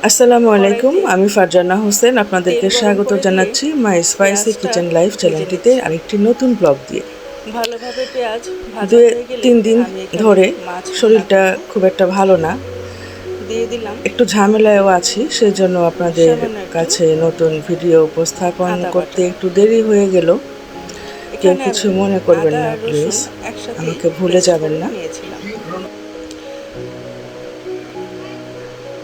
আসসালামু আলাইকুম, আমি ফারজানা হোসেন আপনাদেরকে স্বাগত জানাচ্ছি মাই স্পাইসি কিচেন লাইফ চ্যানেলটিতে আরেকটি নতুন ব্লগ দিয়ে। ভালোভাবে পেঁয়াজ ভাজা দুই হয়ে গেলে তিন দিন আমি এখানে ধরে মাছ রান্না শরীরটা করব। খুব একটা ভালো না, দিয়ে দিলাম একটু ঝামেলায়ও আছি, সেই জন্য আপনাদের সামান্য একটু কাছে নতুন ভিডিও উপস্থাপন আদা করতে বাটা। একটু দেরি হয়ে গেল। কেউ এখানে কিছু আমি মনে করবেন আদা না আর প্লিজ, রসুন একসাথেই আমাকে ভুলে পেস্ট যাবেন করে না। নিয়েছিলাম।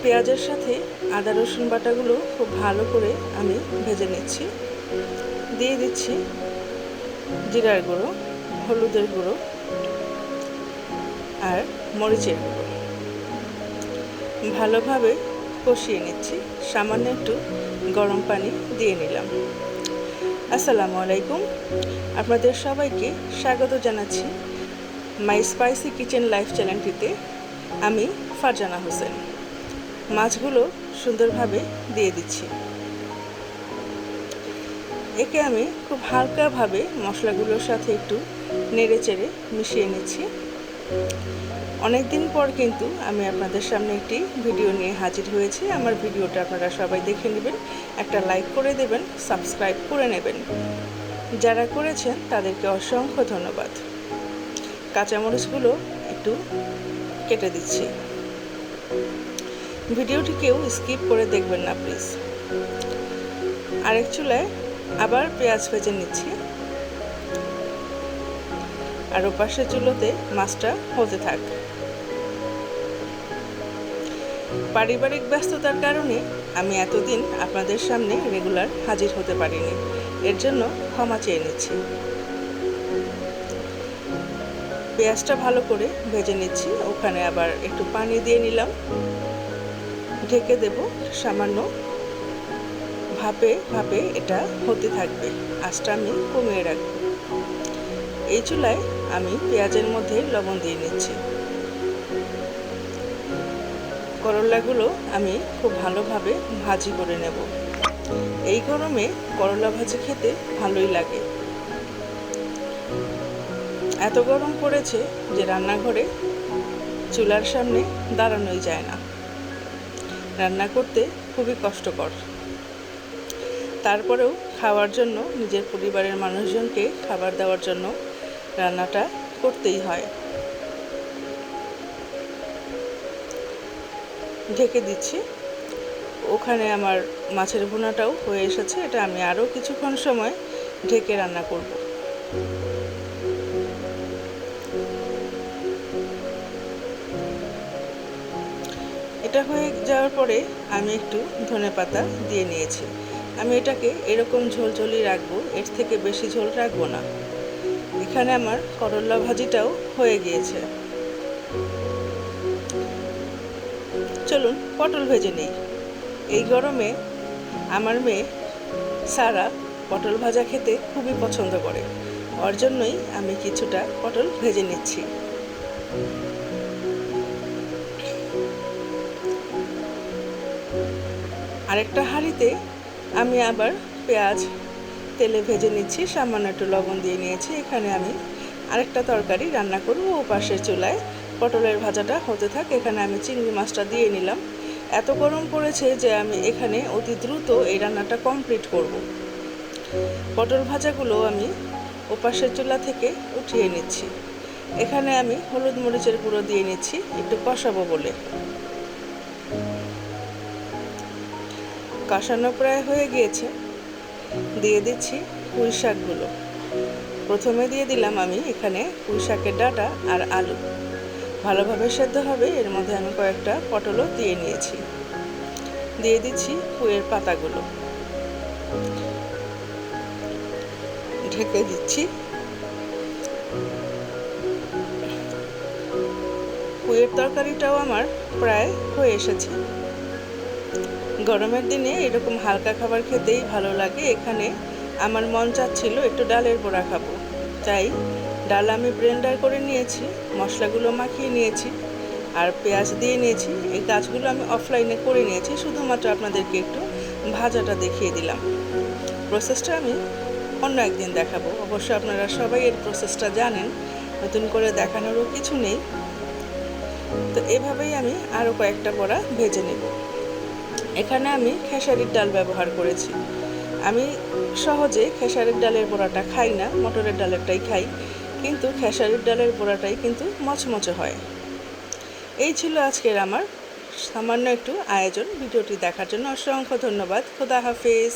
পেঁয়াজের সাথে আদা রসুন বাটাগুলো খুব ভালো করে আমি ভেজে নিচ্ছি। দিয়ে দিচ্ছি জিরার গুঁড়ো, হলুদের গুঁড়ো আর মরিচের গুঁড়ো। ভালোভাবে কষিয়ে নিচ্ছি। সামান্য একটু গরম পানি দিয়ে নিলাম। আসসালামু আলাইকুম, আপনাদের সবাইকে স্বাগত জানাচ্ছি মাই স্পাইসি কিচেন লাইফ চ্যানেলটিতে। আমি ফারজানা হোসেন। মাছগুলো সুন্দরভাবে দিয়ে দিচ্ছি। একে আমি খুব হালকাভাবে মশলাগুলোর সাথে একটু নেড়ে চেড়ে মিশিয়ে নিচ্ছি। অনেক দিন পর কিন্তু আমি আপনাদের সামনে একটি ভিডিও নিয়ে হাজির হয়েছি। আমার ভিডিওটা আপনারা সবাই দেখে নেবেন, একটা লাইক করে দেবেন, সাবস্ক্রাইব করে নেবেন। যারা করেছেন তাদেরকে অসংখ্য ধন্যবাদ। কাঁচামরিচগুলো একটু কেটে দিচ্ছি। ভিডিওটি কেউ স্কিপ করে দেখবেন না প্লিজ। আরেক চুলায় আবার পেঁয়াজ ভেজে নিচ্ছি, আর ওপাশের চুলোতে মাছটা হতে থাক। পারিবারিক ব্যস্ততার কারণে আমি এতদিন আপনাদের সামনে রেগুলার হাজির হতে পারিনি, এর জন্য ক্ষমা চেয়ে নিচ্ছি। পেঁয়াজটা ভালো করে ভেজে নিচ্ছি, ওখানে আবার একটু পানি দিয়ে নিলাম। ঢেকে দেব, সামান্য ভাপে ভাপে এটা হতে থাকবে। আঁচটা আমি কমিয়ে রাখব। এই চুলায় আমি পেঁয়াজের মধ্যে লবণ দিয়ে নিচ্ছি। করলাগুলো আমি খুব ভালোভাবে ভাজি করে নেব। এই গরমে করলা ভাজি খেতে ভালোই লাগে। এত গরম পড়েছে যে রান্নাঘরে চুলার সামনে দাঁড়ানোই যায় না। রান্না করতে খুবই কষ্টকর। তারপরেও খাওয়ার জন্য, নিজের পরিবারের মানুষজনকে খাবার দেওয়ার জন্য রান্নাটা করতেই হয়। ঢেকে দিচ্ছি। ওখানে আমার মাছের ভুনাটাও হয়ে এসেছে। এটা আমি আরও কিছুক্ষণ সময় ঢেকে রান্না করব। এটা হয়ে যাওয়ার পরে আমি একটু ধনেপাতা দিয়ে নিয়েছি। আমি এটাকে এরকম ঝোলঝোলই রাখবো, এর থেকে বেশি ঝোল রাখবো না। এখানে আমার করলা ভাজিটাও হয়ে গিয়েছে। চলুন পটল ভেজে নিই। এই গরমে আমার মেয়ে সারা পটল ভাজা খেতে খুবই পছন্দ করে, ওর জন্যই আমি কিছুটা পটল ভেজে নিচ্ছি। আরেকটা হাঁড়িতে আমি আবার পেঁয়াজ তেলে ভেজে নিচ্ছি, সামান্য একটু লবণ দিয়ে নিয়েছি। এখানে আমি আরেকটা তরকারি রান্না করব। ও পাশের চুলায় পটলের ভাজাটা হতে থাক। এখানে আমি চিংড়ি মাছটা দিয়ে নিলাম। এত গরম পড়েছে যে আমি এখানে অতি দ্রুত এই রান্নাটা কমপ্লিট করব। পটল ভাজাগুলো আমি ওপাশের চুলা থেকে উঠিয়ে নিচ্ছি। এখানে আমি হলুদ মরিচের গুঁড়ো দিয়ে নিচ্ছি, একটু কষাবো বলে। কষানো প্রায় হয়ে গিয়েছে। দিয়ে দিচ্ছি পুঁই শাকগুলো। প্রথমে দিয়ে দিলাম আমি এখানে পুঁই শাকের ডাঁটা আর আলু। ভালোভাবে সেদ্ধ হবে, এর মধ্যে আমি কয়েকটা পটলও দিয়ে নিয়েছি। দিয়ে দিচ্ছি পুঁইয়ের পাতাগুলো। ঢেকে দিচ্ছি। পুঁইয়ের তরকারিটাও আমার প্রায় হয়ে এসেছে। গরমের দিনে এরকম হালকা খাবার খেতেই ভালো লাগে। এখানে আমার মন চাচ্ছিল একটু ডালের বড়া খাবো, তাই ডাল আমি ব্লেন্ডার করে নিয়েছি, মশলাগুলো মাখিয়ে নিয়েছি আর পেঁয়াজ দিয়ে নিয়েছি। এই কাজগুলো আমি অফলাইনে করে নিয়েছি, শুধুমাত্র আপনাদেরকে একটু ভাজাটা দেখিয়ে দিলাম। প্রসেসটা আমি অন্য একদিন দেখাবো। অবশ্য আপনারা সবাই এর প্রসেসটা জানেন, নতুন করে দেখানোরও কিছু নেই। তো এভাবেই আমি আরও কয়েকটা বড়া ভেজে নেব। এখানে আমি খেসারির ডাল ব্যবহার করেছি। আমি সহজে খেসারির ডালের বড়াটা খাই না, মটরের ডালেরটাই খাই, কিন্তু খেসারির ডালের বড়াটাই কিন্তু মচমচে হয়। এই ছিল আজকের আমার সামান্য একটু আয়োজন। ভিডিওটি দেখার জন্য অসংখ্য ধন্যবাদ। খোদা হাফেজ।